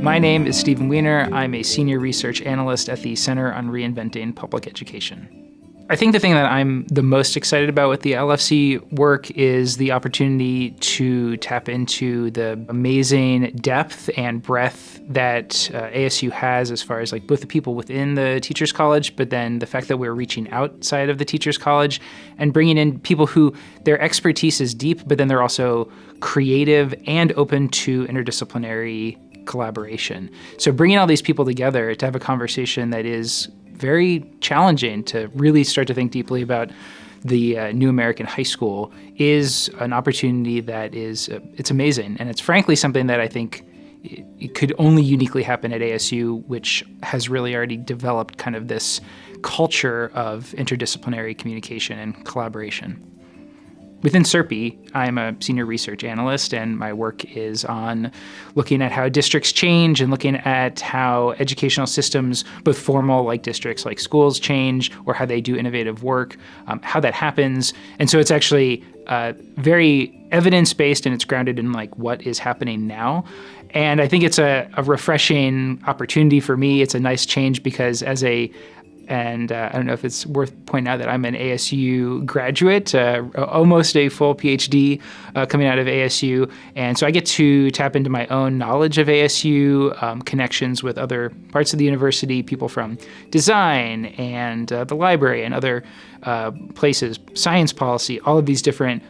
My name is Stephen Weiner. I'm a senior research analyst at the Center on Reinventing Public Education. I think the thing that I'm the most excited about with the LFC work is the opportunity to tap into the amazing depth and breadth that ASU has as far as like both the people within the Teachers College, but then the fact that we're reaching outside of the Teachers College and bringing in people who their expertise is deep, but then they're also creative and open to interdisciplinary collaboration. So bringing all these people together to have a conversation that is very challenging to really start to think deeply about the new American high school is an opportunity that is, it's amazing. And it's frankly something that I think it could only uniquely happen at ASU, which has really already developed kind of this culture of interdisciplinary communication and collaboration. Within SERPI, I'm a senior research analyst, and my work is on looking at how districts change and looking at how educational systems, both formal like districts like schools, change, or how they do innovative work, how that happens. And so it's actually very evidence-based, and it's grounded in like what is happening now. And I think it's a refreshing opportunity for me. It's a nice change because and I don't know if it's worth pointing out that I'm an ASU graduate, almost a full PhD coming out of ASU. And so I get to tap into my own knowledge of ASU, connections with other parts of the university, people from design and the library and other places, science policy, all of these different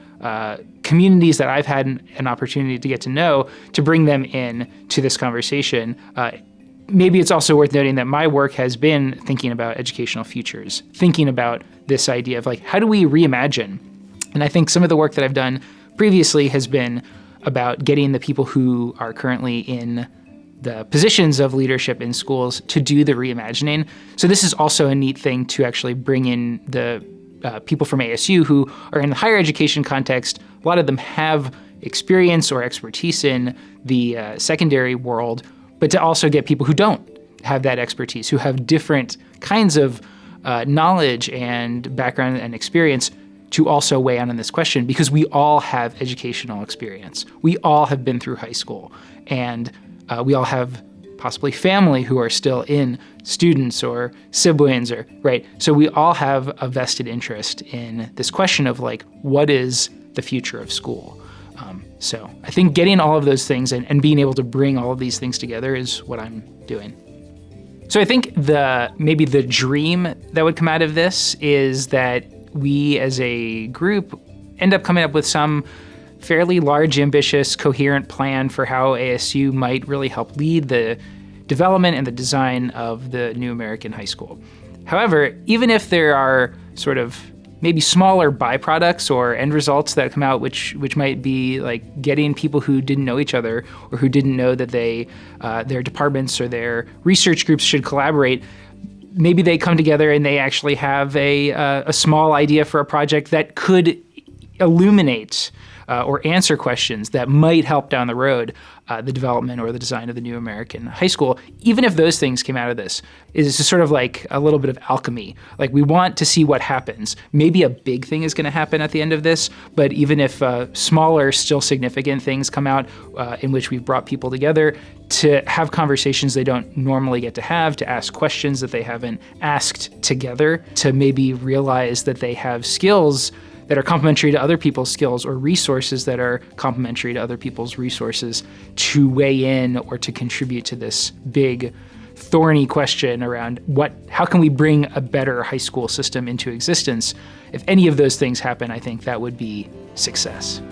communities that I've had an opportunity to get to know, to bring them in to this conversation. Maybe it's also worth noting that my work has been thinking about educational futures, thinking about this idea of like, how do we reimagine? And I think some of the work that I've done previously has been about getting the people who are currently in the positions of leadership in schools to do the reimagining. So this is also a neat thing to actually bring in the people from ASU who are in the higher education context. A lot of them have experience or expertise in the secondary world, but to also get people who don't have that expertise, who have different kinds of knowledge and background and experience to also weigh in on this question, because we all have educational experience. We all have been through high school, and we all have possibly family who are still in students or siblings, or right. So we all have a vested interest in this question of like, what is the future of school? So I think getting all of those things and being able to bring all of these things together is what I'm doing. So I think maybe the dream that would come out of this is that we as a group end up coming up with some fairly large, ambitious, coherent plan for how ASU might really help lead the development and the design of the new American high school. However, even if there are sort of maybe smaller byproducts or end results that come out, which might be like getting people who didn't know each other or who didn't know that their departments or their research groups should collaborate. Maybe they come together and they actually have a small idea for a project that could illuminate or answer questions that might help down the road the development or the design of the new American high school. Even if those things came out of this, it's just sort of like a little bit of alchemy. Like, we want to see what happens. Maybe a big thing is going to happen at the end of this, but even if smaller, still significant things come out in which we've brought people together to have conversations they don't normally get to have, to ask questions that they haven't asked together, to maybe realize that they have skills that are complementary to other people's skills or resources that are complementary to other people's resources, to weigh in or to contribute to this big, thorny question around how can we bring a better high school system into existence. If any of those things happen, I think that would be success.